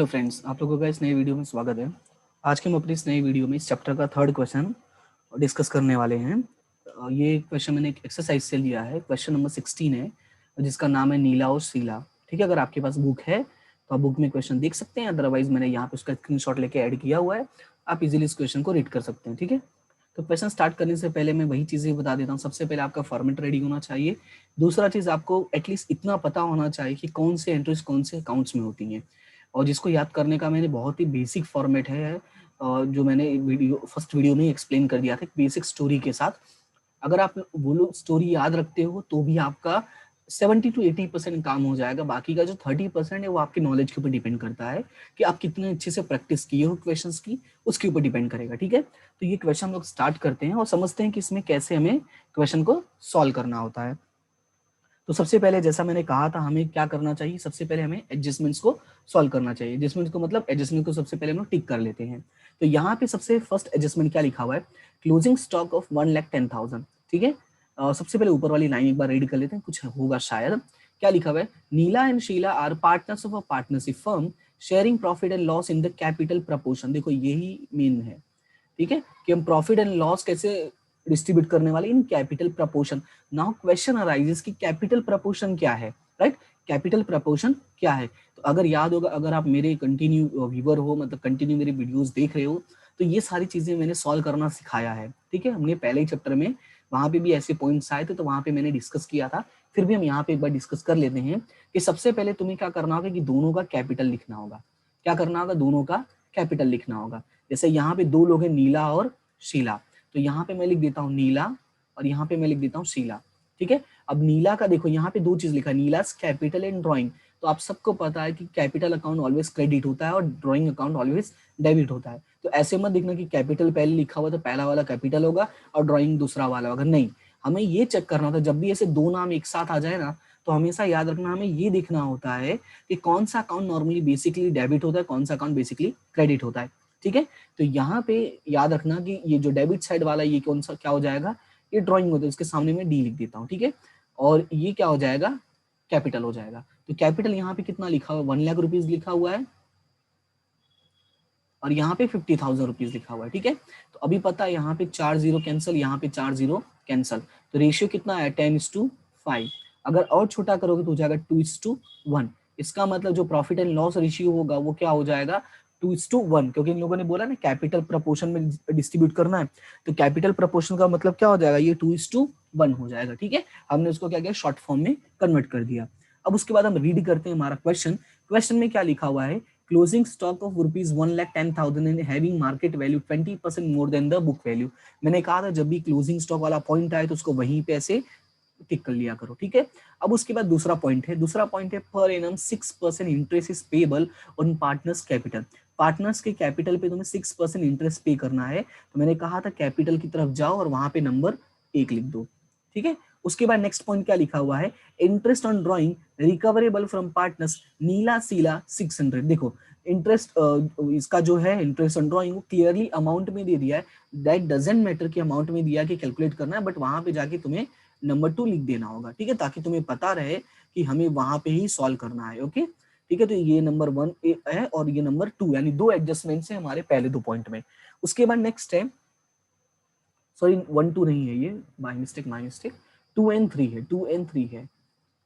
Hello friends, आप लोगों का इस नए वीडियो में स्वागत है। आज के हम अपनी इस नए वीडियो में इस चैप्टर का थर्ड क्वेश्चन डिस्कस करने वाले हैं। ये क्वेश्चन मैंने एक एक्सरसाइज से लिया है, क्वेश्चन नंबर 16 है, जिसका नाम है नीला और शीला। ठीक है, अगर आपके पास बुक है तो आप बुक में क्वेश्चन देख सकते हैं, अदरवाइज मैंने यहाँ पे उसका स्क्रीनशॉट लेके ऐड किया हुआ है, आप इजीली इस क्वेश्चन को रीड कर सकते हैं। ठीक है, तो क्वेश्चन स्टार्ट करने से पहले मैं वही चीज़ें बता देता हूँ। सबसे पहले आपका फॉर्मेट रेडी होना चाहिए। दूसरा चीज़, आपको एटलीस्ट इतना पता होना चाहिए कि कौन से एंट्रीज कौन से अकाउंट्स में होती हैं, और जिसको याद करने का मैंने बहुत ही बेसिक फॉर्मेट है, जो मैंने फर्स्ट वीडियो में एक्सप्लेन कर दिया था बेसिक स्टोरी के साथ। अगर आप वो लोग स्टोरी याद रखते हो तो भी आपका 70 to 80% काम हो जाएगा। बाकी का जो 30% है वो आपके नॉलेज के ऊपर डिपेंड करता है कि आप कितने अच्छे से प्रैक्टिस किए हो क्वेश्चंस की, उसके ऊपर डिपेंड करेगा। ठीक है, तो ये क्वेश्चन हम लोग स्टार्ट करते हैं और समझते हैं कि इसमें कैसे हमें क्वेश्चन को सॉल्व करना होता है। तो सबसे पहले जैसा मैंने कहा था, हमें क्या करना चाहिए, सबसे पहले हमें एडजस्टमेंट्स को सॉल्व करना चाहिए। एडजस्टमेंट को मतलब एडजस्टमेंट को सबसे पहले हम लोग टिक कर लेते हैं। तो यहाँ पे सबसे फर्स्ट एडजस्टमेंट क्या लिखा हुआ है, क्लोजिंग स्टॉक ऑफ 1,10,000। ठीक है, सबसे पहले ऊपर वाली लाइन एक बार रीड कर लेते हैं, कुछ होगा शायद। क्या लिखा हुआ है, Neela and Sheela are partners of a partnership firm sharing profit and loss in the capital proportion. देखो यही मेन है, ठीक है, कि हम प्रॉफिट एंड लॉस कैसे डिस्ट्रीब्यूट करने वाले in capital proportion. Now question arises कि कैपिटल प्रपोर्शन क्या है, राइट? कैपिटल प्रपोर्शन क्या है? तो अगर याद होगा, अगर आप मेरे कंटिन्यू व्यूअर हो, मतलब कंटिन्यू मेरे वीडियोस देख रहे हो, तो ये सारी चीजें मैंने सॉल्व करना सिखाया है। ठीक है, हमने पहले ही चैप्टर में वहां पे भी ऐसे पॉइंट्स आए थे, तो वहां पे मैंने डिस्कस किया था। फिर भी हम यहाँ पे एक बार डिस्कस कर लेते हैं कि सबसे पहले तुम्हें क्या करना होगा कि दोनों का कैपिटल लिखना होगा। क्या करना होगा, दोनों का कैपिटल लिखना होगा। जैसे यहाँ पे दो लोग हैं, नीला और शीला, तो यहाँ पे मैं लिख देता हूँ नीला और यहाँ पे मैं लिख देता हूँ शीला। ठीक है, अब नीला का देखो यहाँ पे दो चीज लिखा है, नीलास कैपिटल एंड ड्राइंग। तो आप सबको पता है कि कैपिटल अकाउंट ऑलवेज क्रेडिट होता है और ड्राइंग अकाउंट ऑलवेज डेबिट होता है। तो ऐसे मत देखना कि कैपिटल पहले लिखा हुआ तो पहला वाला कैपिटल होगा और ड्राइंग दूसरा वाला होगा, नहीं। हमें ये चेक करना था, जब भी ऐसे दो नाम एक साथ आ जाए ना, तो हमेशा याद रखना, हमें ये देखना होता है कि कौन सा अकाउंट नॉर्मली बेसिकली डेबिट होता है, कौन सा अकाउंट बेसिकली क्रेडिट होता है। ठीक है, तो यहाँ पे याद रखना कि ये जो डेबिट साइड वाला ये कौन सा क्या हो जाएगा, ये ड्राइंग होता है, इसके सामने में डी लिख देता हूँ। ठीक है, और ये क्या हो जाएगा, कैपिटल हो जाएगा। तो कैपिटल यहाँ पे कितना लिखा हुआ है, 1 लाख रुपीज लिखा हुआ है और यहाँ पे 50,000 रुपीज लिखा हुआ है। ठीक है, तो अभी पता है यहाँ पे 4 जीरो कैंसल, यहाँ पे 4 जीरो कैंसल, तो रेशियो कितना है 10:5। अगर और छोटा करोगे तो हो जाएगा 2:1। इसका मतलब जो प्रॉफिट एंड लॉस रेशियो होगा वो क्या हो जाएगा, 2:1, क्योंकि इन लोगों ने बोला ना कैपिटल प्रपोर्शन में डिस्ट्रीब्यूट करना है, तो कैपिटल प्रपोर्शन का मतलब क्या हो जाएगा, ये 2:1 हो जाएगा। ठीक है, हमने उसको क्या किया, शॉर्ट फॉर्म में कन्वर्ट कर दिया। अब उसके बाद हम रीड करते हैं हमारा क्वेश्चन। क्वेश्चन में क्या लिखा हुआ है, closing stock of rupees 1,10,000 and having market value 20% more than the book value. मैंने कहा था जब भी क्लोजिंग स्टॉक वाला पॉइंट आए तो उसको वहीं पे ऐसे टिक कर लिया करो। ठीक है, अब उसके बाद दूसरा पॉइंट है per annum 6% interest is payable on partners capital. Partners के कैपिटल पे तुम्हें 6% इंटरेस्ट पे करना है। तो मैंने कहा था कैपिटल की तरफ जाओ और वहां पे नंबर 1 लिख दो। ठीक है, उसके बाद नेक्स्ट पॉइंट क्या लिखा हुआ है, interest on drawing recoverable from partners Neela Sheela 600। देखो इंटरेस्ट, इसका जो है इंटरेस्ट ऑन ड्रॉइंग वो क्लियरली अमाउंट में दे दिया है, दैट डजंट मैटर कि अमाउंट में दिया कि कैलकुलेट करना है, बट वहां पे जाके तुम्हें नंबर 2 लिख देना होगा। ठीक है, ताकि तुम्हें पता रहे कि हमें वहां पे ही सॉल्व करना है। ओके, ठीक है, तो ये नंबर 1 है और ये नंबर 2, यानी दो एडजस्टमेंट है हमारे पहले दो पॉइंट में। उसके बाद नेक्स्ट है, सॉरी 1-2 नहीं है, ये माय मिस्टेक 2 and 3 है, 2 and 3 है।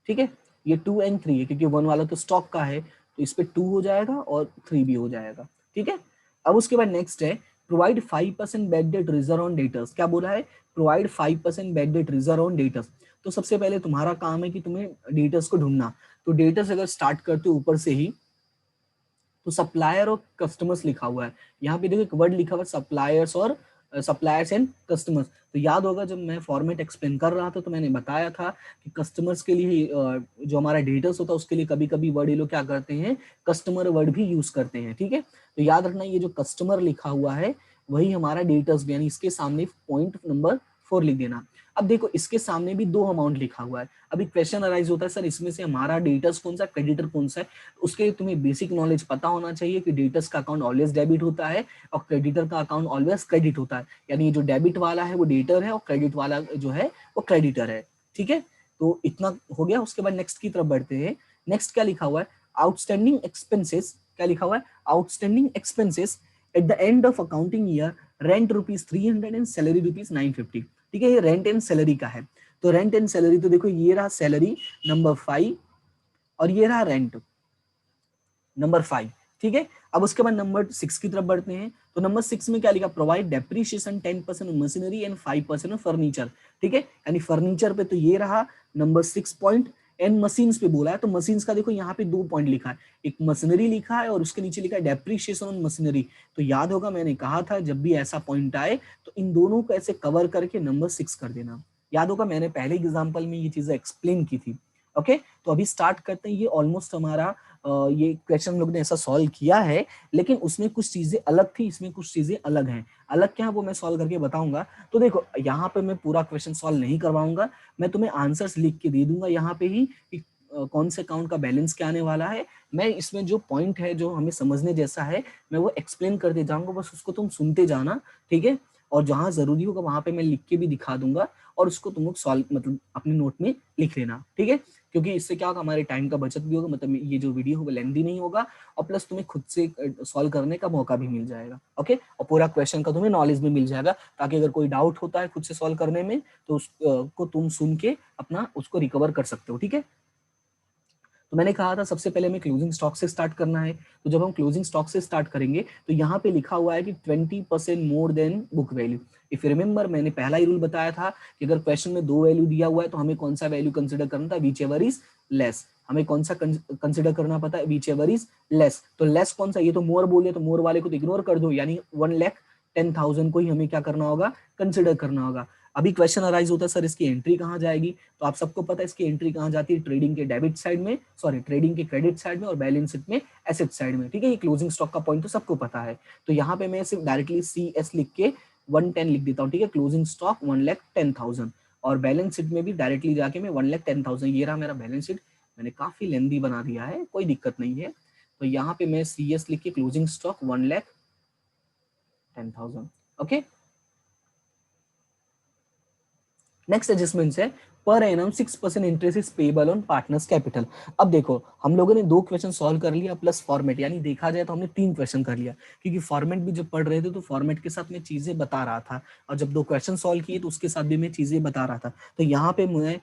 ठीक है, ये 2 and 3 है क्योंकि 1 वाला तो स्टॉक का है, तो इस पे 2 हो जाएगा और 3 भी हो जाएगा। ठीक है, अब उसके बाद नेक्स्ट है, provide 5% bad debt reserve on debtors. क्या बोला है, provide 5% bad debt reserve on debtors. तो सबसे पहले तुम्हारा काम है कि तुम्हें डेटर्स को ढूंढना। तो डेटर्स अगर स्टार्ट करते हो ऊपर से ही, तो सप्लायर और कस्टमर्स लिखा हुआ है। यहाँ पे देखो एक वर्ड लिखा हुआ है सप्लायर्स और सप्लायर्स एंड कस्टमर्स। तो याद होगा जब मैं फॉर्मेट एक्सप्लेन कर रहा था तो मैंने बताया था कि कस्टमर्स के लिए जो हमारा डेटर्स होता है उसके लिए कभी कभी वर्ड ये लोग क्या करते हैं, कस्टमर वर्ड भी यूज करते हैं। ठीक है, तो याद रखना ये जो कस्टमर लिखा हुआ है वही हमारा डेटर्स, यानी इसके सामने पॉइंट नंबर 4 लिख देना। अब देखो इसके सामने भी 2 अमाउंट लिखा हुआ है। अभी क्वेश्चन अराइज होता है सर इसमें से हमारा डेटर्स कौन सा, क्रेडिटर कौन सा है। उसके लिए तुम्हें बेसिक नॉलेज पता होना चाहिए कि डेटर्स का अकाउंट ऑलवेज डेबिट होता है और क्रेडिटर का अकाउंट ऑलवेज क्रेडिट होता है। यानी जो डेबिट वाला है वो डेटर है और क्रेडिट वाला जो है वो क्रेडिटर है। ठीक है, तो इतना हो गया। उसके बाद नेक्स्ट की तरफ बढ़ते हैं। नेक्स्ट क्या लिखा हुआ है, आउटस्टैंडिंग एक्सपेंसेस क्या लिखा हुआ है, outstanding expenses at the end of accounting year, rent ₹300 and salary ₹950। ठीक है, ये रेंट एंड सैलरी का है। तो रेंट एंड सैलरी, तो देखो ये रहा सैलरी नंबर 5 और ये रहा रेंट नंबर 5। ठीक है, अब उसके बाद नंबर 6 की तरफ बढ़ते हैं। तो नंबर 6 में क्या लिखा, provide depreciation 10% of machinery and 5% of furniture. ठीक है, यानी फर्नीचर पे तो ये रहा नंबर 6 पॉइंट, एंड मशीन्स पे बोला है, तो मशीन्स का देखो यहाँ पे 2 पॉइंट लिखा है, एक मशीनरी लिखा है और उसके नीचे लिखा है डेप्रिसिएशन ऑन मशीनरी। तो याद होगा मैंने कहा था जब भी ऐसा पॉइंट आए तो इन दोनों को ऐसे कवर करके नंबर 6 कर देना। याद होगा मैंने पहले एग्जाम्पल में ये चीजें एक्सप्लेन की थी। ओके, तो अभी स्टार्ट करते हैं। ये ऑलमोस्ट हमारा ये क्वेश्चन हम लोग ने ऐसा सॉल्व किया है, लेकिन उसमें कुछ चीजें अलग थी, इसमें कुछ चीजें अलग हैं। अलग क्या है वो मैं सॉल्व करके बताऊंगा। तो देखो यहाँ पे मैं पूरा क्वेश्चन सॉल्व नहीं करवाऊंगा, मैं तुम्हें आंसर्स लिख के दे दूंगा यहाँ पे ही कि कौन से अकाउंट का बैलेंस क्या आने वाला है। मैं इसमें जो पॉइंट है जो हमें समझने जैसा है मैं वो एक्सप्लेन करते जाऊंगा, बस उसको तुम सुनते जाना। ठीक है, और जहां जरूरी होगा वहां पे मैं लिख के भी दिखा दूंगा और उसको तुम लोग सॉल्व मतलब अपने नोट में लिख लेना। ठीक है, क्योंकि इससे क्या होगा, हमारे टाइम का बचत भी होगा, मतलब ये जो वीडियो होगा लेंथी नहीं होगा, और प्लस तुम्हें खुद से सॉल्व करने का मौका भी मिल जाएगा। ओके, और पूरा क्वेश्चन का तुम्हें नॉलेज भी मिल जाएगा, ताकि अगर कोई डाउट होता है खुद से सॉल्व करने में तो उसको तुम सुन के अपना उसको रिकवर कर सकते हो। ठीक है, तो मैंने कहा था सबसे पहले हमें क्लोजिंग स्टॉक से स्टार्ट करना है। तो जब हम क्लोजिंग स्टॉक से स्टार्ट करेंगे तो यहाँ पे लिखा हुआ है कि 20% more than book value. If you remember मैंने पहला ही रूल बताया था कि अगर क्वेश्चन में 2 वैल्यू दिया हुआ है तो हमें कौन सा वैल्यू कंसिडर करना था, विच एवर इज लेस। हमें कौन सा कंसिडर करना पता है, विच एवर इज लेस। तो लेस कौन सा, ये तो मोर बोले तो मोर वाले को तो इग्नोर कर दो, यानी 1,10,000 को ही हमें क्या करना होगा, कंसिडर करना होगा। अभी क्वेश्चन अराइज होता है सर इसकी एंट्री कहाँ जाएगी, तो आप सबको पता है इसकी एंट्री कहाँ जाती है, ट्रेडिंग के डेबिट साइड में, सॉरी ट्रेडिंग के क्रेडिट साइड में और बैलेंस शीट में एसेट साइड में। ठीक है, ये क्लोजिंग स्टॉक का पॉइंट तो सबको पता है। तो यहाँ पे मैं सिर्फ डायरेक्टली CS लिख के 110 लिख देता हूँ। ठीक है, क्लोजिंग स्टॉक 1,10,000 और बैलेंस शीट में भी डायरेक्टली जाके मैं 1,10,000, ये रहा मेरा बैलेंस शीट। मैंने काफी लेंदी बना दिया है, कोई दिक्कत नहीं है। तो यहाँ पे मैं CS लिख के closing stock 1,10,000। Okay, next adjustment है per annum 6% interest is payable on partners capital. अब देखो हम लोगों ने 2 क्वेश्चन सॉल्व कर लिया प्लस फॉर्मेट, यानी देखा जाए तो हमने 3 क्वेश्चन कर लिया, क्योंकि फॉर्मेट भी जब पढ़ रहे थे तो फॉर्मेट के साथ मैं चीजें बता रहा था, और जब 2 क्वेश्चन सॉल्व किए तो उसके साथ भी मैं चीजें बता रहा था। तो यहाँ पे मैं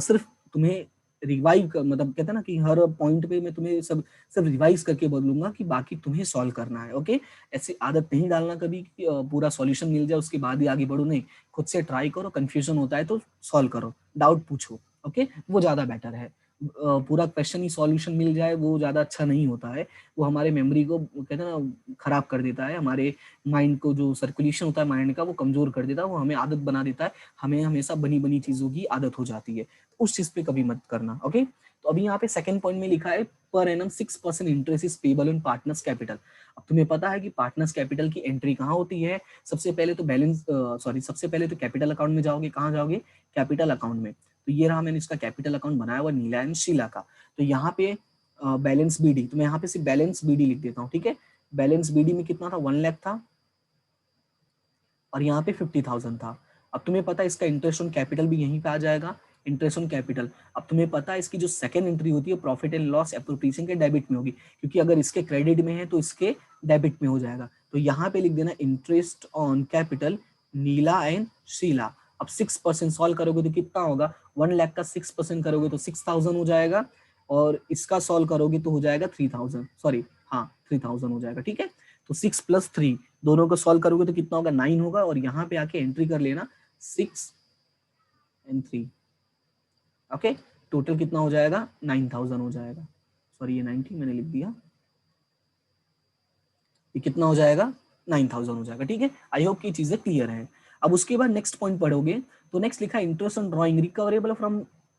सिर्फ तुम्हें रिवाइव कर, मतलब कहते हैं ना कि हर पॉइंट पे मैं तुम्हें सब सिर्फ रिवाइज करके बोलूंगा कि बाकी तुम्हें सॉल्व करना है। ओके, ऐसी आदत नहीं डालना कभी कि पूरा सॉल्यूशन मिल जाए उसके बाद ही आगे बढ़ो, नहीं, खुद से ट्राई करो, कंफ्यूजन होता है तो सॉल्व करो, डाउट पूछो। ओके, वो ज्यादा बेटर है। पूरा क्वेश्चन ही सॉल्यूशन मिल जाए वो ज्यादा अच्छा नहीं होता है, वो हमारे मेमोरी को कहते हैं ना खराब कर देता है, हमारे माइंड को जो सर्कुलेशन होता है माइंड का वो कमजोर कर देता है, वो हमें आदत बना देता है, हमें हमेशा बनी बनी चीजों की आदत हो जाती है, उस चीज पे कभी मत करना। ओके, तो अभी यहाँ पे सेकंड पॉइंट में लिखा है per annum 6% interest is payable in partners capital. अब तुम्हें पता है कि पार्टनर्स कैपिटल की एंट्री कहाँ होती है, सबसे पहले तो बैलेंस सबसे पहले तो कैपिटल अकाउंट में जाओगे, कहाँ जाओगे, कैपिटल अकाउंट में। तो ये रहा मैंने इसका कैपिटल अकाउंट बनाया हुआ नीला एंड शीला का। तो यहाँ पे बैलेंस BD, तो मैं यहाँ पे सिर्फ बैलेंस BD लिख देता हूँ। ठीक है, बैलेंस BD में कितना था, 1 लाख था और यहाँ पे 50,000 था। अब तुम्हें पता है इसका इंटरेस्ट ऑन कैपिटल भी यहीं पे आ जाएगा, इंटरेस्ट ऑन कैपिटल। अब तुम्हें पता है इसकी जो सेकंड एंट्री होती है प्रॉफिट एंड लॉस एप्रोप्रिएशन के डेबिट में होगी, क्योंकि अगर इसके क्रेडिट में है तो इसके डेबिट में हो जाएगा। तो यहाँ पे लिख देना interest on capital Neela and Sheela. अब 6% सॉल्व करोगे तो कितना होगा, 1 लाख का 6% करोगे तो 6,000 हो जाएगा, और इसका सॉल्व करोगे तो हो जाएगा 3,000, सॉरी हाँ 3,000 हो जाएगा। ठीक है, तो 6 + 3 दोनों को सॉल्व करोगे तो कितना होगा, 9 होगा, और यहाँ पे आके एंट्री कर लेना 6 और 3। ओके, टोटल कितना हो जाएगा, 9,000 हो जाएगा, सॉरी ये 90 मैंने लिख दिया, ये कितना हो जाएगा, 9,000 हो जाएगा। ठीक है, आई होप की चीजें क्लियर है। अब उसके बाद नेक्स्ट पॉइंट पढ़ोगे तो नेक्स्ट लिखा है interest on drawing recoverable from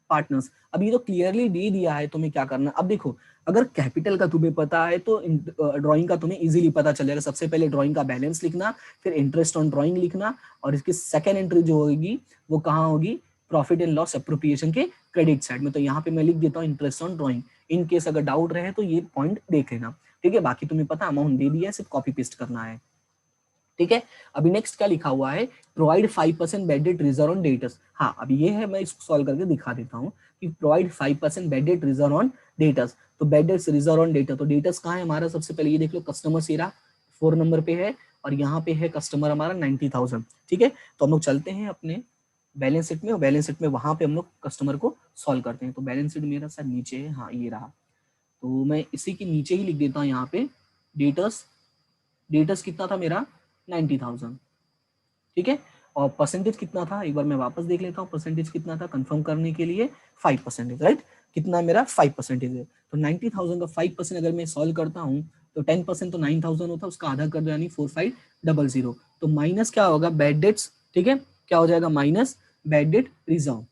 partners. अब ये तो क्लियरली दे दिया है तुम्हें क्या करना। अब देखो अगर कैपिटल का तुम्हें पता है तो ड्राइंग का तुम्हें इजीली पता चल जाएगा। सबसे पहले ड्राइंग का बैलेंस लिखना, फिर इंटरेस्ट ऑन ड्राइंग लिखना, और इसकी सेकेंड एंट्री जो होगी वो कहाँ होगी, प्रॉफिट एंड लॉस एप्रोप्रिएशन के क्रेडिट साइड में। तो यहाँ पे मैं लिख देता हूँ interest on drawing. In case अगर डाउट रहे तो ये पॉइंट देख लेना। ठीक है, बाकी तुम्हें पता अमाउंट दे दिया है, सिर्फ कॉपी पेस्ट करना है। ठीक है। अभी नेक्स्ट क्या लिखा हुआ है, provide 5% bad debt reserve on debtors. हाँ, अभी ये है, मैं इसको सॉल्व करके दिखा देता हूँ कि provide 5% bad debt reserve on debtors. तो bad debts reserve on debtor, तो डेटर्स कहाँ है हमारा, सबसे पहले ये देख लो, कस्टमर सेरा 4 नंबर पे है और यहाँ पे है कस्टमर हमारा 90,000। ठीक है, तो हम लोग चलते हैं अपने बैलेंस शीट में, और बैलेंस शीट में वहां पे हम लोग कस्टमर को सॉल्व करते हैं। तो बैलेंस शीट मेरा सर नीचे है, हाँ ये रहा, तो मैं इसी के नीचे ही लिख देता हूँ यहाँ पे डेटर्स। डेटर्स कितना था मेरा, 90,000। ठीक है, और परसेंटेज कितना था, एक बार मैं वापस देख लेता हूँ परसेंटेज कितना था कंफर्म करने के लिए, 5%, राइट। कितना मेरा 5% है। तो 90,000 का 5% अगर मैं सॉल्व करता हूँ तो 10% तो 9,000 होता है, उसका आधा कर दो यानी 4500। तो माइनस क्या होगा, बैड डेट्स। ठीक है, क्या हो जाएगा, minus bad debt reserve.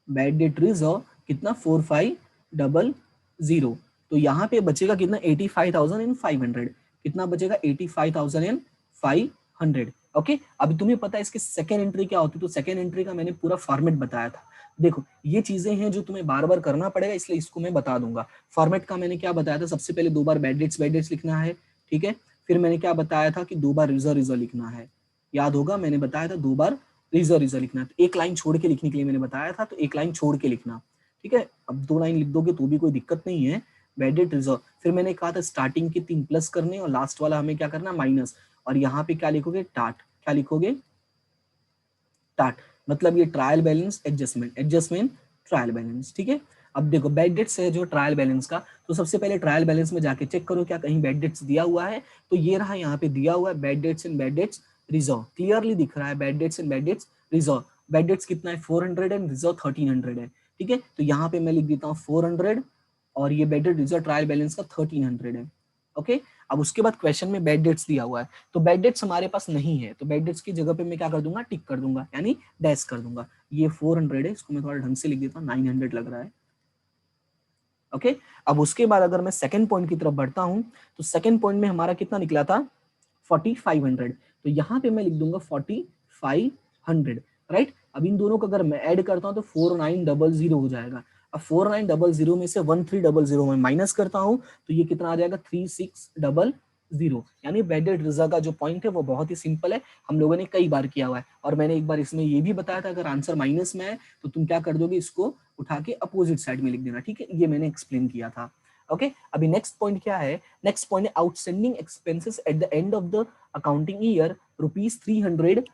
Bad debt reserve कितना, 4500। तो यहाँ पे बचेगा कितना, 85,500। कितना बचेगा, 85,500। ओके, अभी तुम्हें पता है इसकी सेकेंड एंट्री क्या होती है, तो सेकेंड एंट्री का मैंने पूरा फॉर्मेट बताया था। देखो ये चीजें हैं जो तुम्हें बार बार करना पड़ेगा, इसलिए इसको मैं बता दूंगा। फॉर्मेट का मैंने क्या बताया था, सबसे पहले 2 बार बैड डेट्स लिखना है। ठीक है, फिर मैंने क्या बताया था कि 2 बार रिजर्व लिखना है, याद होगा मैंने बताया था 2 बार रिजर्व लिखना। तो एक लाइन छोड़ के लिखने के लिए मैंने बताया था, तो एक लाइन छोड़ के लिखना। ठीक है, अब 2 लाइन लिख दोगे तो भी कोई दिक्कत नहीं है। बैड डेट रिजर्व, फिर मैंने कहा था स्टार्टिंग के 3 प्लस करने और लास्ट वाला हमें क्या करना, माइनस। और यहाँ पे क्या लिखोगे, टाट। क्या लिखोगे, टाट, मतलब ये trial balance adjustment trial balance. ठीक है, अब देखो बैड डेट्स है जो ट्रायल बैलेंस का, तो सबसे पहले ट्रायल बैलेंस में जाके चेक करो क्या कहीं बैड डेट्स दिया हुआ है। तो ये रहा, यहाँ पे दिया हुआ है bad debts and bad debts reserve, clearly दिख रहा है bad debts and bad debts reserve. Bad debts कितना है, 400 एंड रिजर्व 1300 है। ठीक है, तो यहाँ पे मैं लिख देता हूँ 400 और ये bad debt reserve trial balance का 1300 है। ओके, अब उसके बाद क्वेश्चन में बैड डेट्स दिया हुआ है, तो बैड डेट्स हमारे पास नहीं है, तो बैड डेट्स की जगह पे मैं क्या कर दूंगा, टिक कर दूंगा, यानी डैश कर दूंगा। ये 400 है, इसको मैं थोड़ा ढंग से लिख देता हूँ, 900 लग रहा है। ओके, अब उसके बाद अगर मैं सेकंड पॉइंट की तरफ बढ़ता हूं, तो सेकंड पॉइंट में हमारा कितना निकला था, 4500। तो यहाँ पे मैं लिख दूंगा 4500, राइट। अब इन दोनों को अगर मैं ऐड करता हूँ तो 4900 हो जाएगा। अब 4900 में से 1300 में माइनस करता हूँ तो ये कितना आ जाएगा, 3600। यानी बैड डेट रिजर्व का जो पॉइंट है वो बहुत ही सिंपल है, हम लोगों ने कई बार किया हुआ है। और मैंने एक बार इसमें ये भी बताया था अगर आंसर माइनस में है तो तुम क्या कर दोगे, इसको उठा के अपोजिट साइड में लिख देना। ठीक है, ये मैंने एक्सप्लेन किया था। ओके, अभी नेक्स्ट पॉइंट क्या है, नेक्स्ट पॉइंट है outstanding expenses at the end of the accounting year ₹300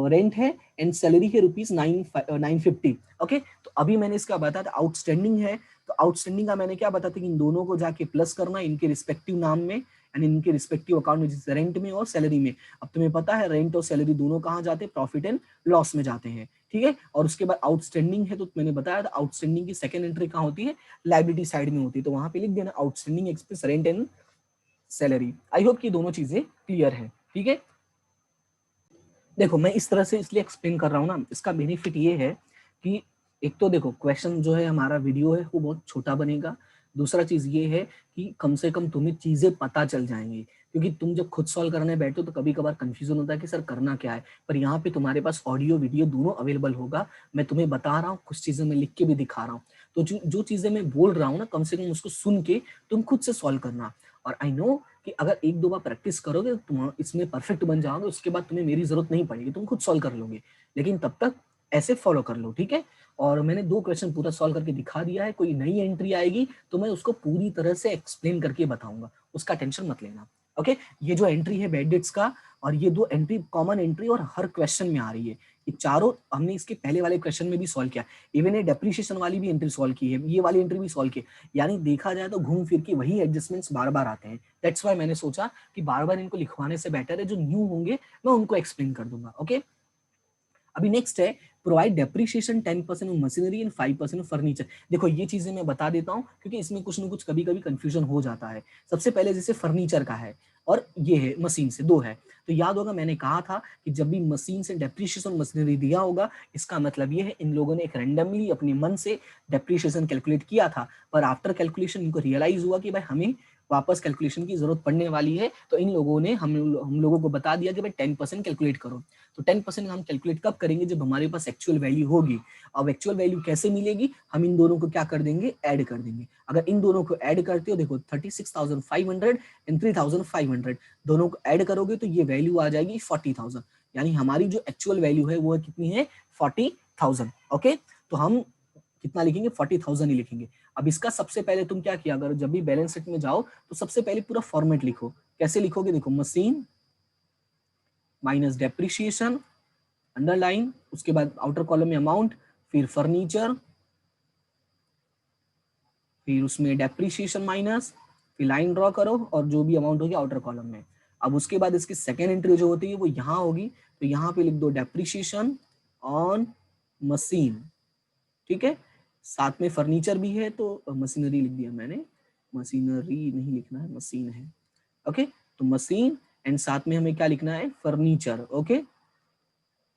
rent है एंड सैलरी है ₹950। ओके, तो अभी मैंने इसका बताया था आउटस्टैंडिंग है, तो आउटस्टैंडिंग का मैंने क्या बताया था कि इन दोनों को जाके प्लस करना इनके रिस्पेक्टिव नाम में एंड इनके रिस्पेक्टिव अकाउंट में, जैसे रेंट में और सैलरी में। अब तुम्हें पता है रेंट और सैलरी दोनों कहाँ जाते हैं, प्रॉफिट एंड लॉस में जाते हैं। ठीक है, और उसके बाद आउटस्टैंडिंग है, तो मैंने बताया था आउटस्टैंडिंग की सेकंड एंट्री कहाँ होती है, लायबिलिटी साइड में होती है, तो वहां पे लिख देना outstanding expense rent and salary. I hope कि दोनों चीजें क्लियर है। ठीक है, देखो मैं इस तरह से इसलिए एक्सप्लेन कर रहा हूँ ना, इसका बेनिफिट ये है कि एक तो देखो क्वेश्चन जो है हमारा वीडियो है वो बहुत छोटा बनेगा, दूसरा चीज ये है कि कम से कम तुम्हें चीजें पता चल जाएंगी, क्योंकि तुम जब खुद सॉल्व करने बैठो तो कभी कभार कंफ्यूजन होता है कि सर करना क्या है, पर यहाँ पे तुम्हारे पास ऑडियो वीडियो दोनों अवेलेबल होगा। मैं तुम्हें बता रहा हूँ, कुछ चीजें मैं लिख के भी दिखा रहा हूँ, तो जो चीजें मैं बोल रहा हूँ ना, कम से कम उसको सुन के तुम खुद से सॉल्व करना। और आई नो कि अगर 1-2 बार प्रैक्टिस करोगे तो तुम इसमें परफेक्ट बन जाओगे, उसके बाद तुम्हें मेरी जरूरत नहीं पड़ेगी, तुम खुद सॉल्व कर लोगे। लेकिन तब तक ऐसे फॉलो कर लो, ठीक है। और मैंने 2 क्वेश्चन पूरा सॉल्व करके दिखा दिया है, कोई नई एंट्री आएगी तो मैं उसको पूरी तरह से एक्सप्लेन करके बताऊंगा, उसका टेंशन मत लेना। ओके, ये जो एंट्री है बैड डेट्स का, और ये 2 एंट्री कॉमन एंट्री और हर क्वेश्चन में आ रही है, ये चारों हमने इसके पहले वाले क्वेश्चन में भी सॉल्व किया, इवन ये डेप्रिसिएशन वाली भी एंट्री सॉल्व की है, ये वाली एंट्री भी सॉल्व की, यानी देखा जाए तो घूम फिर के वही एडजस्टमेंट्स बार बार आते हैं। दैट्स व्हाई मैंने सोचा कि बार बार इनको लिखवाने से बेटर है जो न्यू होंगे मैं उनको एक्सप्लेन कर दूंगा। ओके, अभी नेक्स्ट है provide depreciation 10% of machinery and 5% of furniture. देखो ये चीजें मैं बता देता हूँ क्योंकि इसमें कुछ ना कुछ कभी कभी कंफ्यूजन हो जाता है। सबसे पहले जैसे फर्नीचर का है और ये है मशीन से, 2 है, तो याद होगा मैंने कहा था कि जब भी मशीन से डेप्रिसिएशन मशीनरी दिया होगा, इसका मतलब ये है इन लोगों ने एक रैंडमली अपने मन से डेप्रिसिएशन कैलकुलेट किया था, पर आफ्टर कैलकुलेशन इनको रियलाइज हुआ कि भाई हमें वापस कैलकुलेशन की जरूरत पड़ने वाली है, तो इन लोगों ने हम लोगों को बता दिया कि भाई 10% कैलकुलेट करो। तो 10% हम कैलकुलेट कब करेंगे, जब हमारे पास एक्चुअल वैल्यू होगी। अब एक्चुअल वैल्यू कैसे मिलेगी, हम इन दोनों को क्या कर देंगे, ऐड कर देंगे। अगर इन दोनों को ऐड करते हो, देखो 36,500 एंड 3,500 दोनों को ऐड करोगे तो ये वैल्यू आ जाएगी 40,000। यानी हमारी जो एक्चुअल वैल्यू है वो कितनी है, 40,000। ओके, तो हम कितना लिखेंगे, 40,000 ही लिखेंगे। अब इसका सबसे पहले तुम क्या किया, अगर जब भी बैलेंस शीट में जाओ तो सबसे पहले पूरा फॉर्मेट लिखो। कैसे लिखोगे, देखो मशीन माइनस डेप्रिसिएशन, अंडरलाइन, उसके बाद आउटर कॉलम में अमाउंट, फिर फर्नीचर, फिर उसमें डेप्रिसिएशन माइनस, फिर लाइन ड्रॉ करो और जो भी अमाउंट होगी आउटर कॉलम में। अब उसके बाद इसकी सेकेंड एंट्री जो होती है वो यहाँ होगी, तो यहाँ पे लिख दो डेप्रिसिएशन ऑन मशीन। ठीक है, साथ में फर्नीचर भी है तो मशीनरी लिख दिया मैंने, मशीनरी नहीं लिखना है, मशीन है। ओके, तो मशीन एंड साथ में हमें क्या लिखना है, फर्नीचर। Okay,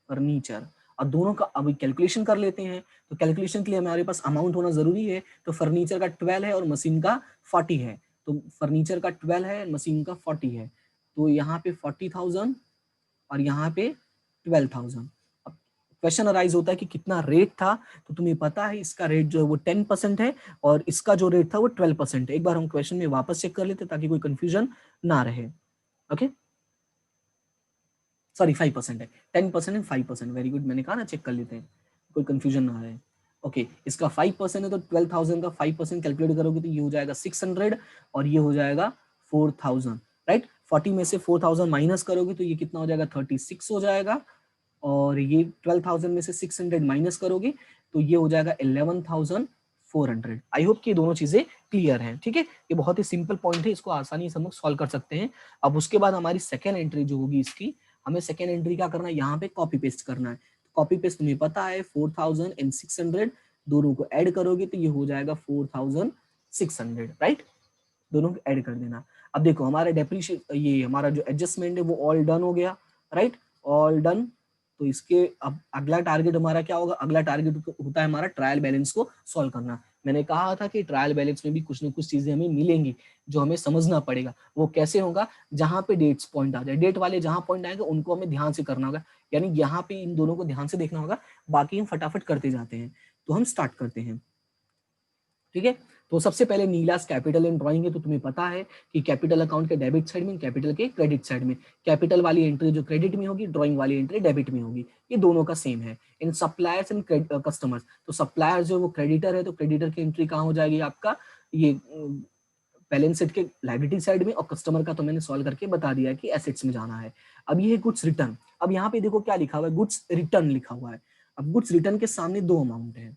furniture. और दोनों का अभी कैलकुलेशन कर लेते हैं। तो कैलकुलेशन के लिए हमारे पास अमाउंट होना जरूरी है, तो फर्नीचर का 12 है और मशीन का 40 है। तो फर्नीचर का 12 है, मशीन का 40 है, तो यहाँ पे 40,000 और यहाँ पे 12,000। अब क्वेश्चन अराइज होता है कि कितना रेट था, तो तुम्हें पता है इसका रेट जो है वो 10% है और इसका जो रेट था वो 12% है। एक बार हम क्वेश्चन में वापस चेक कर लेते ताकि कोई कंफ्यूजन ना रहे। ओके, सॉरी 5% है, 10% एंड 5%। वेरी गुड, मैंने कहा ना चेक कर लेते हैं, कोई कंफ्यूजन ना रहे। ओके, इसका 5% है तो 12,000 का 5% कैलकुलेट करोगे तो ये हो जाएगा 600 और ये हो जाएगा 4,000। राइट, 40 में से 4,000 माइनस करोगे तो ये कितना हो जाएगा, 36 हो जाएगा। और ये 12,000 में से 600 माइनस करोगे तो ये हो जाएगा 11,400। आई होप कि ये दोनों चीजें क्लियर हैं। ठीक है, ये बहुत ही सिंपल पॉइंट है, इसको आसानी से हम लोग सॉल्व कर सकते हैं। अब उसके बाद हमारी सेकेंड एंट्री जो होगी इसकी, हमें सेकेंड एंट्री क्या करना है, यहाँ पे कॉपी पेस्ट करना है। कॉपी पेस्ट तुम्हें पता है 4,000 एंड 600 दोनों को ऐड करोगे तो ये हो जाएगा 4,600। राइट, दोनों को ऐड कर देना। अब देखो हमारा डेप्रीशिएट, ये हमारा जो एडजस्टमेंट है वो ऑल डन हो गया। Right, all done. तो इसके अब अगला टारगेट हमारा क्या होगा, अगला टारगेट होता है हमारा ट्रायल बैलेंस को सॉल्व करना। मैंने कहा था कि ट्रायल बैलेंस में भी कुछ न कुछ चीजें हमें मिलेंगी जो हमें समझना पड़ेगा। वो कैसे होगा, जहां पे डेट्स पॉइंट आ जाए, डेट वाले जहां पॉइंट आएंगे उनको हमें ध्यान से करना होगा। यानी यहाँ पे इन दोनों को ध्यान से देखना होगा, बाकी हम फटाफट करते जाते हैं। तो हम स्टार्ट करते हैं। ठीक है, तो सबसे पहले नीलास कैपिटल एंड ड्राइंग है, तो तुम्हें पता है कि कैपिटल अकाउंट के डेबिट साइड में, कैपिटल के क्रेडिट साइड में। कैपिटल वाली एंट्री जो क्रेडिट में होगी, ड्राइंग वाली एंट्री डेबिट में होगी। ये दोनों का सेम है। इन सप्लायर्स एंड कस्टमर्स, तो सप्लायर जो वो क्रेडिटर है तो क्रेडिटर की एंट्री कहाँ हो जाएगी आपका, ये बैलेंस शीट के लायबिलिटी साइड में, और कस्टमर का तो मैंने सॉल्व करके बता दिया कि एसेट्स में जाना है। अब ये है गुड्स रिटर्न। अब यहाँ पे देखो क्या लिखा हुआ है, गुड्स रिटर्न लिखा हुआ है। अब गुड्स रिटर्न के सामने दो अमाउंट है,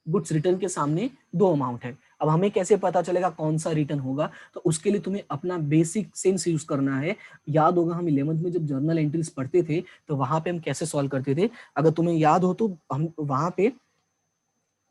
गुड्स रिटर्न के सामने दो अमाउंट है। अब हमें कैसे पता चलेगा कौन सा रिटर्न होगा, तो उसके लिए तुम्हें अपना बेसिक सेंस यूज करना है। याद होगा हम 11th में जब जर्नल एंट्रीज पढ़ते थे तो वहां पे हम कैसे सॉल्व करते थे, अगर तुम्हें याद हो तो हम वहां पे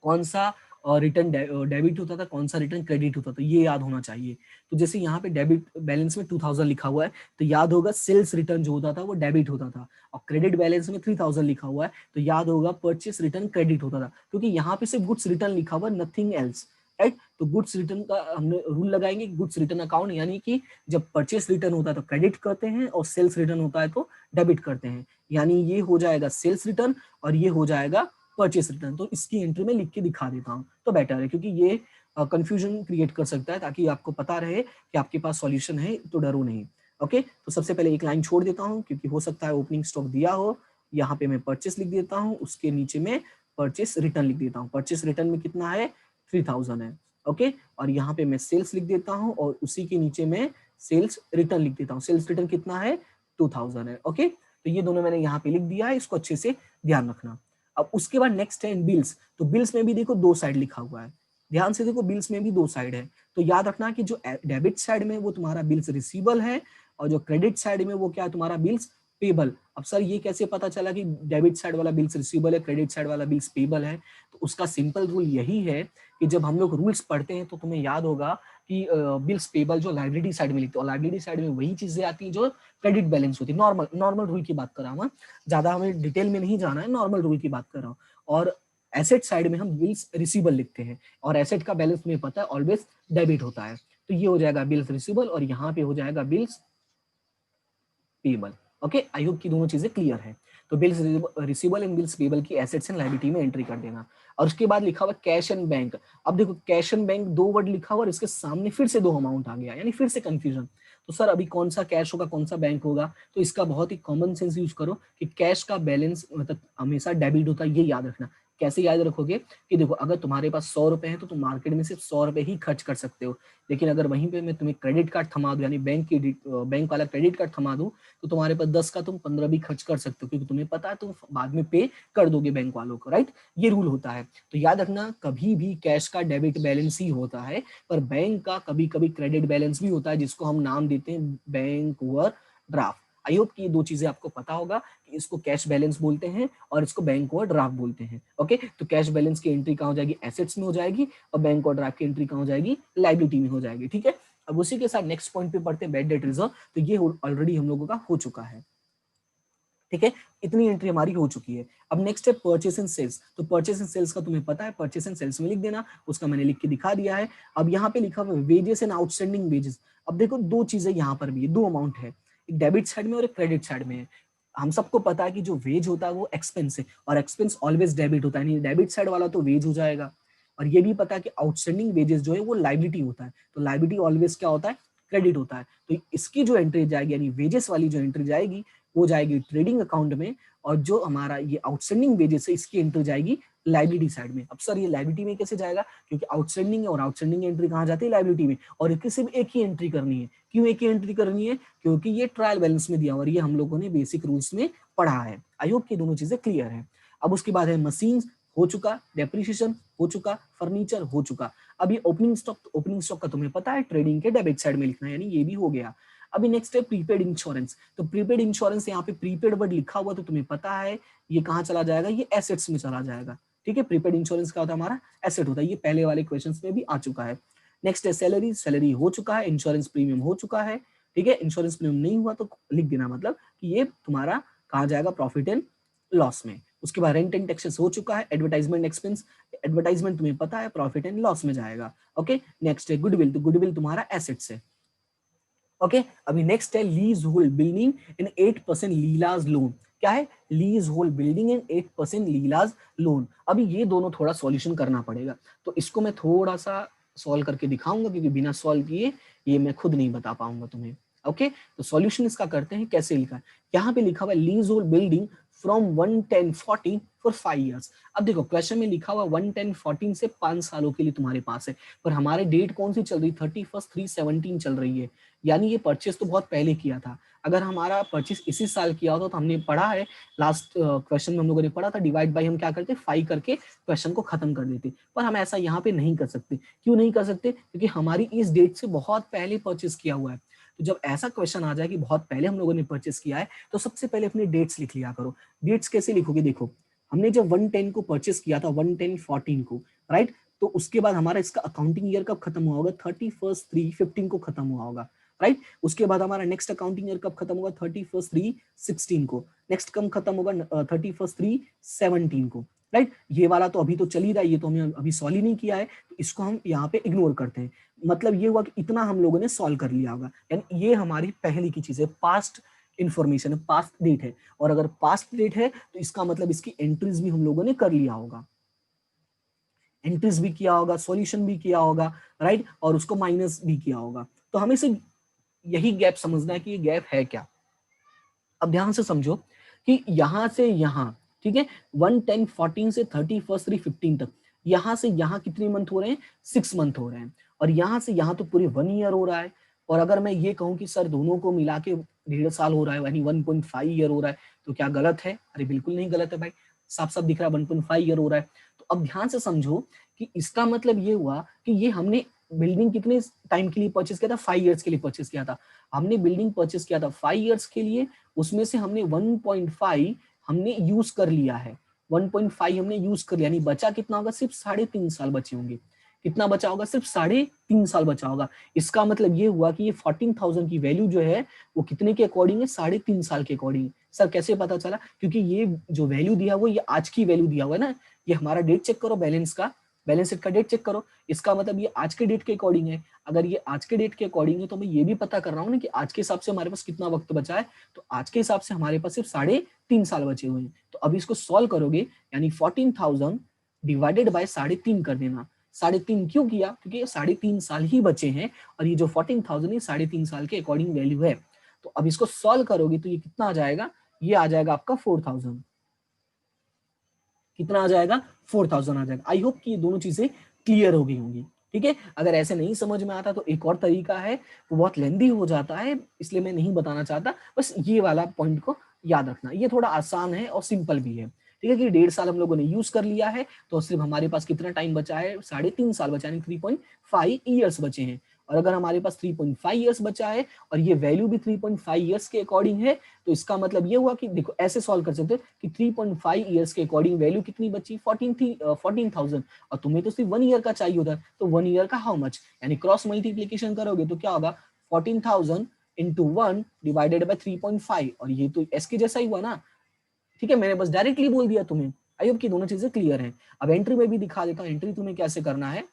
कौन सा रिटर्न डेबिट होता था, कौन सा रिटर्न क्रेडिट होता था, ये याद होना चाहिए। तो जैसे यहाँ पे डेबिट बैलेंस में 2,000 लिखा हुआ है तो याद होगा सेल्स रिटर्न जो होता था वो डेबिट होता था, और क्रेडिट बैलेंस में 3,000 लिखा हुआ है तो याद होगा परचेस रिटर्न क्रेडिट होता था, क्योंकि यहाँ पे सिर्फ गुड्स रिटर्न लिखा हुआ है, नथिंग एल्स। राइट, तो गुड्स रिटर्न का हमने रूल लगाएंगे, गुड्स रिटर्न अकाउंट यानी कि जब परचेस रिटर्न होता है तो क्रेडिट करते हैं और सेल्स रिटर्न होता है तो डेबिट करते हैं। यानी ये हो जाएगा सेल्स रिटर्न और ये हो जाएगा परचेस रिटर्न। तो इसकी एंट्री में लिख के दिखा देता हूँ तो बेटर है, क्योंकि ये कंफ्यूजन क्रिएट कर सकता है, ताकि आपको पता रहे कि आपके पास सॉल्यूशन है, तो डरो नहीं। ओके, तो सबसे पहले एक लाइन छोड़ देता हूँ क्योंकि हो सकता है ओपनिंग स्टॉक दिया हो। यहाँ पे मैं परचेस लिख देता हूँ, उसके नीचे में परचेस रिटर्न लिख देता हूँ। परचेस रिटर्न में कितना है, 3,000 है। ओके, और यहाँ पे मैं सेल्स लिख देता हूँ और उसी के नीचे में सेल्स रिटर्न लिख देता हूँ। सेल्स रिटर्न कितना है, 2,000 है। ओके, तो ये दोनों मैंने यहाँ पे लिख दिया है, इसको अच्छे से ध्यान रखना। अब उसके बाद नेक्स्ट है बिल्स। तो बिल्स में भी देखो दो साइड लिखा हुआ है, ध्यान से देखो, बिल्स में भी दो साइड है। तो याद रखना कि जो डेबिट साइड में वो तुम्हारा बिल्स रिसीवेबल है और जो क्रेडिट साइड में वो क्या है, तुम्हारा बिल्स पेबल। अब सर ये कैसे पता चला कि डेबिट साइड वाला बिल्स रिसीवेबल है, क्रेडिट साइड वाला बिल्स पेबल है? तो उसका सिंपल रूल यही है कि जब हम लोग रूल्स पढ़ते हैं तो तुम्हें याद होगा कि बिल्स पेबल जो लायबिलिटी साइड में लिखते हो, लायबिलिटी साइड में वही चीजें आती हैं जो क्रेडिट बैलेंस होती है। नॉर्मल नॉर्मल रूल की बात कर रहा हूँ, ज्यादा हमें डिटेल में नहीं जाना है, नॉर्मल रूल की बात कर रहा हूँ। और एसेट साइड में हम बिल्स रिसीवेबल लिखते हैं और एसेट का बैलेंस में पता है ऑलवेज डेबिट होता है। तो ये हो जाएगा बिल्स रिसीवेबल और यहाँ पे हो जाएगा bills payable. Okay, I hope की दोनों चीजें क्लियर है। तो bills receivable and bills payable की एसेट्स एंड लायबिलिटी में एंट्री कर देना। और उसके बाद लिखा हुआ कैश एंड बैंक। अब देखो कैश एंड बैंक दो वर्ड लिखा हुआ और इसके सामने फिर से दो अमाउंट आ गया, यानी फिर से कंफ्यूजन। तो सर अभी कौन सा कैश होगा कौन सा बैंक होगा, तो इसका बहुत ही कॉमन सेंस यूज करो कि कैश का बैलेंस मतलब हमेशा डेबिट होता है, ये याद रखना। कैसे याद रखोगे कि देखो अगर तुम्हारे पास 100 रुपए है तो तुम मार्केट में सिर्फ 100 रुपए ही खर्च कर सकते हो, लेकिन अगर वहीं पे मैं तुम्हें क्रेडिट कार्ड थमा दूं, यानी बैंक वाला क्रेडिट कार्ड थमा दूं, तो तुम्हारे पास 10 का तुम 15 भी खर्च कर सकते हो, क्योंकि तुम्हें पता है तुम बाद में पे कर दोगे बैंक वालों को, राइट। ये रूल होता है। तो याद रखना कभी भी कैश का डेबिट बैलेंस ही होता है, पर बैंक का कभी कभी क्रेडिट बैलेंस भी होता है, जिसको हम नाम देते हैं बैंक ओवरड्राफ्ट। आई होप कि ये दो चीजें आपको पता होगा कि इसको कैश बैलेंस बोलते हैं और इसको बैंक ओवरड्राफ्ट बोलते हैं। ओके, तो कैश बैलेंस की एंट्री कहाँ हो जाएगी, एसेट्स में हो जाएगी, और बैंक ओवरड्राफ्ट की एंट्री कहाँ हो जाएगी, लायबिलिटी में हो जाएगी। ठीक है, अब उसी के साथ नेक्स्ट पॉइंट पे पढ़ते हैं बैड डेट रिजर्व। तो ये ऑलरेडी हम लोगों का हो चुका है। ठीक है, इतनी एंट्री हमारी हो चुकी है। अब नेक्स्ट है परचेस एंड सेल्स। तो परचेस एंड सेल्स का तुम्हें पता है, परचेस एंड सेल्स में लिख देना, उसका मैंने लिख के दिखा दिया है। अब यहाँ पे लिखा हुआ है वेजेस एंड आउटस्टैंडिंग वेजेस। अब देखो दो चीजें यहाँ पर भी है, दो अमाउंट है, एक डेबिट साइड में और एक क्रेडिट साइड में है। हम सबको पता है कि जो वेज होता है वो एक्सपेंस है, और एक्सपेंस ऑलवेज डेबिट होता है, डेबिट साइड वाला तो वेज हो जाएगा। और ये भी पता है कि आउटस्टैंडिंग वेजेस जो है वो लायबिलिटी होता है, तो लायबिलिटी ऑलवेज क्या होता है, क्रेडिट होता है। तो इसकी जो एंट्री जाएगी, यानी वेजेस वाली जो एंट्री जाएगी वो जाएगी ट्रेडिंग अकाउंट में, और जो हमारा ये आउटस्टैंडिंग वेजेस है इसकी एंट्री जाएगी लायबिलिटी साइड में। अब सर ये लायबिलिटी में कैसे जाएगा, क्योंकि आउटस्टैंडिंग है और आउटस्टैंडिंग एंट्री कहाँ जाती है, लायबिलिटी में, और इसकी सिर्फ एक ही एंट्री करनी है। क्यों एक ही एंट्री करनी है, क्योंकि ये ट्रायल बैलेंस में दिया हुआ, ये हम लोगों ने बेसिक रूल्स में पढ़ा है। आई होप कि दोनों चीजें क्लियर है। अब उसके बाद है मशीन हो चुका, डेप्रिसिएशन हो चुका, फर्नीचर हो चुका। अभी ओपनिंग स्टॉक का तुम्हें पता है ट्रेडिंग के डेबिट साइड में लिखना है, यानी ये भी हो गया। अभी नेक्स्ट है प्रीपेड इंश्योरेंस। तो प्रीपेड इंश्योरेंस यहाँ पे प्रीपेड वर्ड लिखा हुआ तो तुम्हें पता है ये कहाँ चला जाएगा, ये एसेट्स में चला जाएगा। ठीक है, प्रीपेड इंश्योरेंस का होता है हमारा एसेट होता है, ये पहले वाले क्वेश्चंस में भी आ चुका है। नेक्स्ट है सैलरी, सैलरी हो चुका है, इंश्योरेंस प्रीमियम हो चुका है। ठीक है, इंश्योरेंस प्रीमियम नहीं हुआ तो लिख देना, मतलब कि ये तुम्हारा कहाँ जाएगा, प्रॉफिट एंड लॉस में। उसके बाद रेंट एंड टैक्सेस हो चुका है, एडवर्टाइजमेंट एक्सपेंस, एडवर्टाइजमेंट तुम्हें पता है प्रॉफिट एंड लॉस में जाएगा। ओके, नेक्स्ट है गुडविल, तो गुडविल तुम्हारा एसेट्स है। ओके, अभी नेक्स्ट है lease hold building in 8% लीलाज loan. क्या है, lease hold building in 8% लीलाज loan. अभी ये दोनों थोड़ा सॉल्यूशन करना पड़ेगा, तो इसको मैं थोड़ा सा सॉल्व करके दिखाऊंगा, क्योंकि बिना सॉल्व किए ये मैं खुद नहीं बता पाऊंगा तुम्हें। ओके, तो सॉल्यूशन इसका करते हैं, कैसे लिखा है, यहाँ पे लिखा हुआ है lease hold building from 11014 for 5 years। अब देखो क्वेश्चन में लिखा हुआ 11014 से 5 सालों के लिए तुम्हारे पास है, पर हमारे डेट कौन सी चल रही, 31/3/17 चल रही है, यानी ये परचेस तो बहुत पहले किया था। अगर हमारा परचेस इसी साल किया होता तो हमने पढ़ा है, लास्ट क्वेश्चन में हम लोगों ने पढ़ा था, डिवाइड बाई हम क्या करते, 5 करके क्वेश्चन को खत्म कर देते, पर हम ऐसा यहाँ पे नहीं कर सकते। क्यों नहीं कर सकते, क्योंकि हमारी इस डेट से बहुत पहले परचेस किया हुआ है। तो जब ऐसा क्वेश्चन आ जाए कि बहुत पहले हम लोगों ने परचेस किया है, तो सबसे पहले अपने डेट्स लिख लिया करो। डेट्स कैसे लिखोगे, देखो हमने जब 110 को परचेस किया था, 11014 को, राइट, तो उसके बाद हमारा इसका अकाउंटिंग ईयर कब खत्म हुआ होगा, 31/3/15 को खत्म हुआ होगा, राइट। उसके बाद हमारा नेक्स्ट अकाउंटिंग ईयर कब खत्म होगा, 31/3/16 को। नेक्स्ट कब खत्म होगा, 31/3/17 को, राइट। ये वाला तो अभी तो चल ही रहा है, ये तो हमने अभी सॉल्व ही नहीं किया है, तो इसको हम यहाँ पे इग्नोर करते हैं। मतलब ये हुआ कि इतना हम लोगों ने सॉल्व कर लिया होगा, यानी ये हमारी पहले की चीज है, पास्ट इंफॉर्मेशन है, पास्ट डेट है, और अगर पास्ट डेट है तो इसका मतलब इसकी एंट्रीज भी हम लोगों ने कर लिया होगा, एंट्रीज भी किया होगा, सॉल्यूशन भी किया होगा, राइट, और उसको माइनस भी किया होगा। तो हमें सिर्फ यही गैप समझना है कि ये गैप है क्या। अब ध्यान से समझो कि यहां से यहां, ठीक है, 11014 से 31/3/15 तक, यहां से यहां कितने मंथ हो रहे हैं, 6 मंथ हो रहे हैं, और यहां से यहां तो पूरे 1 ईयर हो रहा है। और अगर मैं ये कहूं कि सर दोनों को मिला के 1.5 साल हो रहा है, यानी 1.5 ईयर हो रहा है, तो क्या गलत है, अरे बिल्कुल नहीं गलत है भाई, साफ साफ दिख रहा है 1.5 ईयर हो रहा है। तो अब ध्यान से समझो कि इसका मतलब ये हुआ कि ये हमने बिल्डिंग कितने टाइम के लिए परचेस किया था, 5 ईयर्स के लिए परचेस किया था। हमने बिल्डिंग परचेस किया था 5 ईयर्स के लिए, उसमें से हमने 1.5 हमने यूज कर लिया है, 1.5 हमने यूज कर लिया, यानी बचा कितना होगा, सिर्फ 3.5 साल बचे होंगे। कितना बचा होगा, सिर्फ 3.5 साल बचा होगा। इसका मतलब ये हुआ कि ये 14,000 की वैल्यू जो है वो कितने के अकॉर्डिंग है, 3.5 साल के अकॉर्डिंग। सर कैसे पता चला, क्योंकि ये जो वैल्यू दिया वो ये आज की वैल्यू दिया हुआ है ना, ये हमारा डेट चेक करो बैलेंस का, बैलेंस शीट का डेट चेक करो, इसका मतलब ये आज के डेट के अकॉर्डिंग है। अगर ये आज के डेट के अकॉर्डिंग है तो मैं ये भी पता कर रहा हूँ ना कि आज के हिसाब से हमारे पास कितना वक्त बचा है, तो आज के हिसाब से हमारे पास सिर्फ 3.5 साल बचे हुए हैं। तो अभी इसको सॉल्व करोगे, यानी 14,000 डिवाइडेड बाय 3.5 कर देना। 3.5 क्यों किया? क्योंकि 3.5 साल ही बचे हैं और ये जो 14,000 है 3.5 साल के अकॉर्डिंग वैल्यू है। तो अब इसको सॉल्व करोगे तो ये कितना आ जाएगा? ये आ जाएगा आपका 4,000। कितना आ जाएगा? 4,000 आ जाएगा। आई होप कि ये दोनों चीजें क्लियर हो गई होंगी। ठीक है, अगर ऐसे नहीं समझ में आता तो एक और तरीका है, वो बहुत लेंदी हो जाता है इसलिए मैं नहीं बताना चाहता, बस ये वाला पॉइंट को याद रखना। ये थोड़ा आसान है और सिंपल भी है। ठीक है, कि 1.5 साल हम लोगों ने यूज कर लिया है, तो सिर्फ हमारे पास कितना टाइम बचा है? 3.5 साल बचा है, 3.5 ईयर्स बचे हैं। और अगर हमारे पास 3.5 ईयर्स बचा है और ये वैल्यू भी 3.5 ईयर्स के अकॉर्डिंग है, तो इसका मतलब ये हुआ कि देखो ऐसे सॉल्व कर सकते हो कि 3.5 ईयर्स के अकॉर्डिंग वैल्यू कितनी बची? 14,000। और तुम्हें तो सिर्फ 1 ईयर का चाहिए होता, तो 1 ईयर का हाउ मच, यानी क्रॉस मल्टीप्लीकेशन करोगे तो क्या होगा? 14,000 इंटू 1 डिवाइडेड बाय 3.5, और ये तो एस के जैसा ही हुआ ना। ठीक है, मैंने बस डायरेक्टली बोल दिया तुम्हें। आई होप कि दोनों चीजें क्लियर हैं। अब एंट्री में भी दिखा देता हूं, एंट्री तुम्हें कैसे करना है।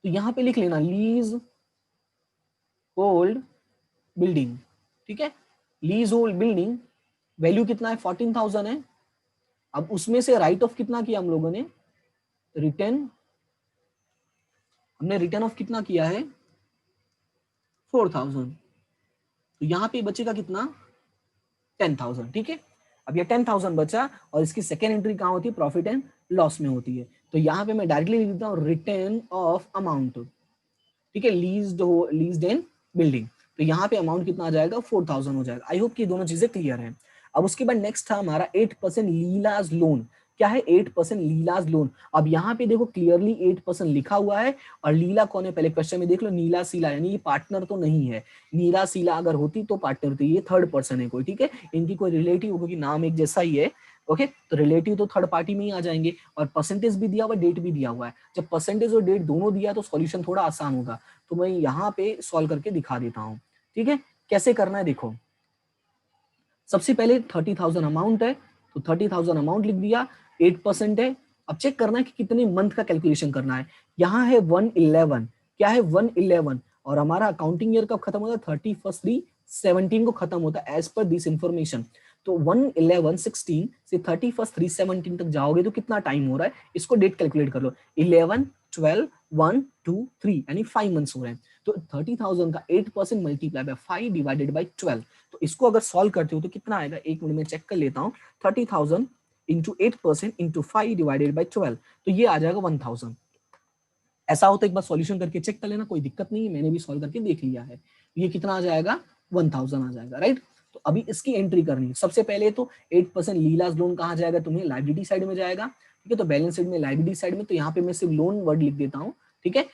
तो यहाँ पे लिख लेना लीज होल्ड बिल्डिंग। ठीक है, लीज होल्ड बिल्डिंग, वैल्यू कितना है? 14,000 है। अब उसमें से राइट ऑफ कितना किया हम लोगों ने? रिटर्न, हमने रिटर्न ऑफ कितना किया है? 4,000। तो यहाँ पे बचेगा कितना? 10,000। ठीक है, अब ये 10,000 बचा और इसकी सेकेंड एंट्री कहाँ होती है? प्रॉफिट एंड लॉस में होती है। तो यहाँ पे मैं डायरेक्टली लिख देता हूँ रिटर्न ऑफ अमाउंट। ठीक है, लीज्ड इन बिल्डिंग। तो यहाँ पे अमाउंट कितना आ जाएगा? 4,000 हो जाएगा। आई होप कि दोनों चीजें क्लियर हैं। अब उसके बाद नेक्स्ट था हमारा 8% लीलाज लोन। क्या है? 8% लीलाज लोन। अब यहाँ पे देखो क्लियरली 8% लिखा हुआ है, और लीला कौन है पहले क्वेश्चन में देख लो, नीला सीला, यानी ये पार्टनर तो नहीं है। नीला सीला अगर होती तो पार्टनर थी, ये थर्ड पर्सन है कोई। ठीक है, इनकी कोई रिलेटिव, क्योंकि नाम एक जैसा ही है। ओके, तो रिलेटिव तो थर्ड पार्टी में ही आ जाएंगे, और परसेंटेज भी दिया हुआ, डेट भी दिया हुआ है। जब परसेंटेज और डेट दोनों दिया तो सॉल्यूशन थोड़ा आसान होगा। तो मैं यहाँ पे सॉल्व करके दिखा देता हूँ। ठीक है, कैसे करना है देखो। सबसे पहले 30,000 अमाउंट है, तो 30,000 अमाउंट लिख दिया, 8% है। अब चेक करना है कि कितने मंथ का कैलकुलेशन करना है। यहाँ है 111। क्या है? 111। और हमारा अकाउंटिंग ईयर कब खत्म होता है? 31/3/17 को खत्म होता है एज पर दिस इंफॉर्मेशन। तो 111/16 से 31/3/17 तक जाओगे तो कितना टाइम हो रहा है? इसको डेट कैलकुलेट कर लो। 11, 12, 1, 2, 3, यानी 5 मंथ्स हो रहे हैं। तो 30,000 का 8% मल्टीप्लाई बाय 5 डिवाइडेड बाय 12। तो इसको अगर सॉल्व करते हो तो कितना आएगा? एक मिनट में चेक कर लेता हूँ। 30,000 इंटू 8% इंटू 5 डिवाइडेड बाय 12, तो ये आ जाएगा 1,000। ऐसा हो तो एक बार सॉल्यूशन करके चेक कर लेना, कोई दिक्कत नहीं है, मैंने भी सॉल्व करके देख लिया है। ये कितना आ जाएगा? 1,000 आ जाएगा, राइट। तो अभी इसकी एंट्री करनी है। सबसे पहले तो 8% लीलाज लोन कहाँ जाएगा? तुम्हें लाइबिलिटी साइड में जाएगा। ठीक है, तो बैलेंस शीट में लाइबिलिटी साइड में, तो यहाँ पे मैं सिर्फ लोन वर्ड लिख देता हूँ। ठीक है,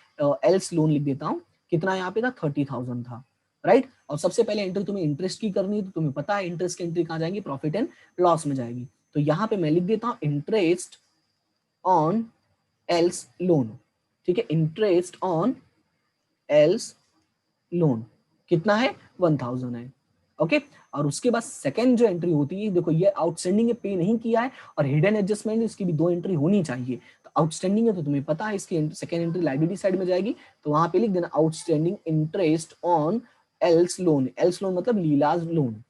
एल्स लोन लिख देता हूँ। कितना यहाँ पे था? 30,000 था, राइट। और सबसे पहले एंट्री तुम्हें इंटरेस्ट की करनी है, तो तुम्हें पता है इंटरेस्ट की एंट्री कहाँ जाएगी? प्रॉफिट एंड लॉस में जाएगी। तो यहाँ पे मैं लिख देता हूँ इंटरेस्ट ऑन एल्स लोन। ठीक है, इंटरेस्ट ऑन एल्स लोन कितना है? 1,000 है। ओके, और उसके बाद सेकंड जो एंट्री होती है, देखो ये आउटस्टैंडिंग है, पे नहीं किया है, और हिडन एडजस्टमेंट, इसकी भी 2 एंट्री होनी चाहिए। तो आउटस्टैंडिंग है तो तुम्हें पता है इसकी सेकंड एंट्री लाइबिलिटी साइड में जाएगी, तो वहां पे लिख देना outstanding interest on else loan. Else loan मतलब लीलाज लोन।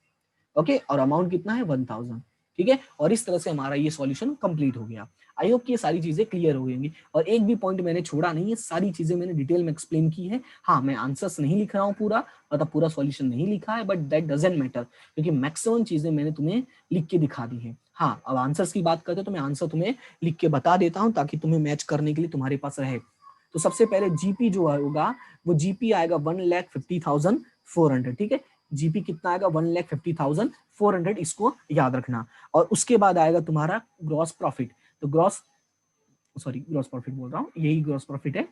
ओके, और अमाउंट कितना है? 1,000। ठीक है, और इस तरह से हमारा ये सॉल्यूशन कंप्लीट हो गया। आई होप कि ये सारी चीजें क्लियर हो गई। और एक भी पॉइंट मैंने छोड़ा नहीं है, सारी चीजें मैंने डिटेल में एक्सप्लेन की है। हाँ, मैं आंसर्स नहीं लिख रहा हूँ पूरा, मतलब पूरा सॉल्यूशन नहीं लिखा है, बट दैट डजंट मैटर, क्योंकि मैक्सिमम चीजें मैंने तुम्हें लिख के दिखा दी है। हाँ, अब आंसर्स की बात करते हैं तो मैं आंसर तुम्हें लिख के बता देता हूँ ताकि तुम्हें मैच करने के लिए तुम्हारे पास रहे। तो सबसे पहले जीपी जो होगा वो जीपी आएगा 1,50,400। ठीक है, जीपी कितना आएगा? 1,50,400, इसको याद रखना। और उसके बाद आएगा तुम्हारा ग्रॉस प्रॉफिट। तो ग्रॉस प्रॉफिट बोल रहा हूँ, यही ग्रॉस प्रॉफिट है।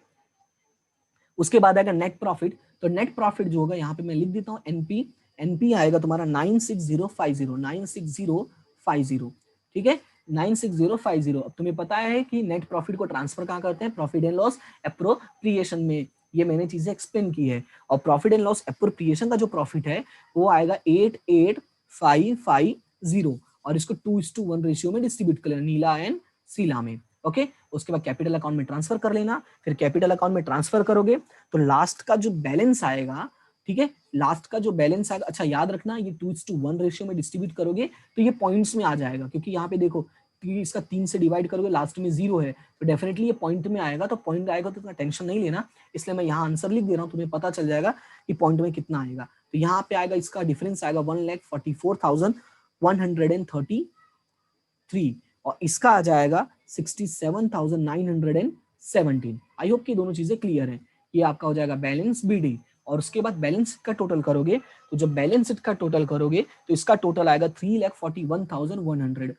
उसके बाद आएगा नेट प्रॉफिट। तो नेट प्रॉफिट जो होगा यहाँ पे मैं लिख देता हूँ एनपी। एनपी आएगा तुम्हारा 96050। ठीक है, 96050। अब तुम्हें पता है कि नेट प्रॉफिट को ट्रांसफर कहाँ करते हैं? प्रॉफिट एंड लॉस एप्रोप्रिएशन में। ये मैंने चीजें एक्सप्लेन की है। और प्रॉफिट एंड लॉस एप्रोप्रिएशन का जो प्रॉफिट है वो आएगा 88,550, और इसको 2:1 रेशियो में डिस्ट्रीब्यूट कर लेना, नीला एंड सीला में। ओके, उसके बाद कैपिटल अकाउंट में ट्रांसफर कर लेना। फिर कैपिटल अकाउंट में ट्रांसफर करोगे तो लास्ट का जो बैलेंस आएगा, ठीक है, लास्ट का जो बैलेंस आएगा, अच्छा याद रखना ये 2:1 रेशियो में डिस्ट्रीब्यूट करोगे तो ये पॉइंट्स में आ जाएगा, क्योंकि यहाँ पे देखो इसका 3 से डिवाइड करोगे, लास्ट में 0 है तो डेफिनेटली ये पॉइंट में आएगा, तो पॉइंट आएगा तो इतना टेंशन नहीं लेना, इसलिए मैं यहाँ आंसर लिख दे रहा हूँ, तुम्हें पता चल जाएगा कि पॉइंट में कितना आएगा। तो यहाँ पे आएगा, इसका डिफरेंस आएगा 1,44,133 और इसका आ जाएगा 67,917। आई होप कि दोनों चीजें क्लियर हैं। ये आपका हो जाएगा बैलेंस बीडी, और उसके बाद बैलेंस का टोटल करोगे तो जब बैलेंस शीट का टोटल करोगे तो इसका टोटल आएगा 3,41,100,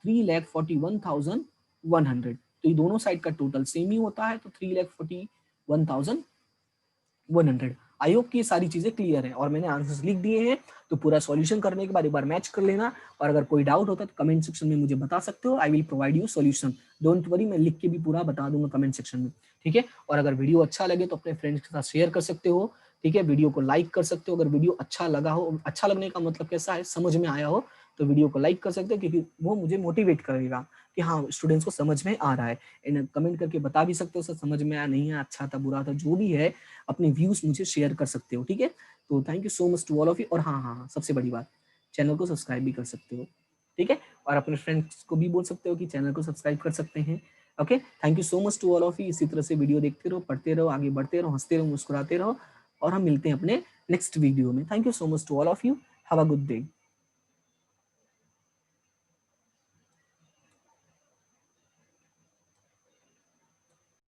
3,41,100। तो ये दोनों साइड का टोटल सेम ही होता है, तो 3,41,100। आई होप कि ये सारी चीजें क्लियर है और मैंने आंसर्स लिख दिए हैं, तो पूरा सॉल्यूशन करने के बाद एक बार मैच कर लेना, और अगर कोई डाउट होता है तो कमेंट सेक्शन में मुझे बता सकते हो। I will provide you solution, don't worry, मैं लिख के भी पूरा बता दूंगा कमेंट सेक्शन में, ठीक है। और अगर वीडियो अच्छा लगे तो अपने फ्रेंड्स के साथ शेयर कर सकते हो, ठीक है, वीडियो को लाइक कर सकते हो। अगर वीडियो अच्छा लगा हो, अच्छा लगने का मतलब कैसा है, समझ में आया हो, तो वीडियो को लाइक कर सकते हो, क्योंकि वो मुझे मोटिवेट करेगा कि हाँ स्टूडेंट्स को समझ में आ रहा है। एंड कमेंट करके बता भी सकते हो सर समझ में आया, नहीं आया, अच्छा था, बुरा था, जो भी है अपने व्यूज मुझे शेयर कर सकते हो, ठीक है। तो thank you so much to all of you. और हाँ, सबसे बड़ी बात, चैनल को सब्सक्राइब भी कर सकते हो, ठीक है, और अपने फ्रेंड्स को भी बोल सकते हो कि चैनल को सब्सक्राइब कर सकते हैं। Okay, thank you so much to all of you. इसी तरह से वीडियो देखते रहो, पढ़ते रहो, आगे बढ़ते रहो, हंसते रहो, मुस्कुराते रहो, और हम मिलते हैं अपने नेक्स्ट वीडियो में। Thank you so much to all of you, have a good day.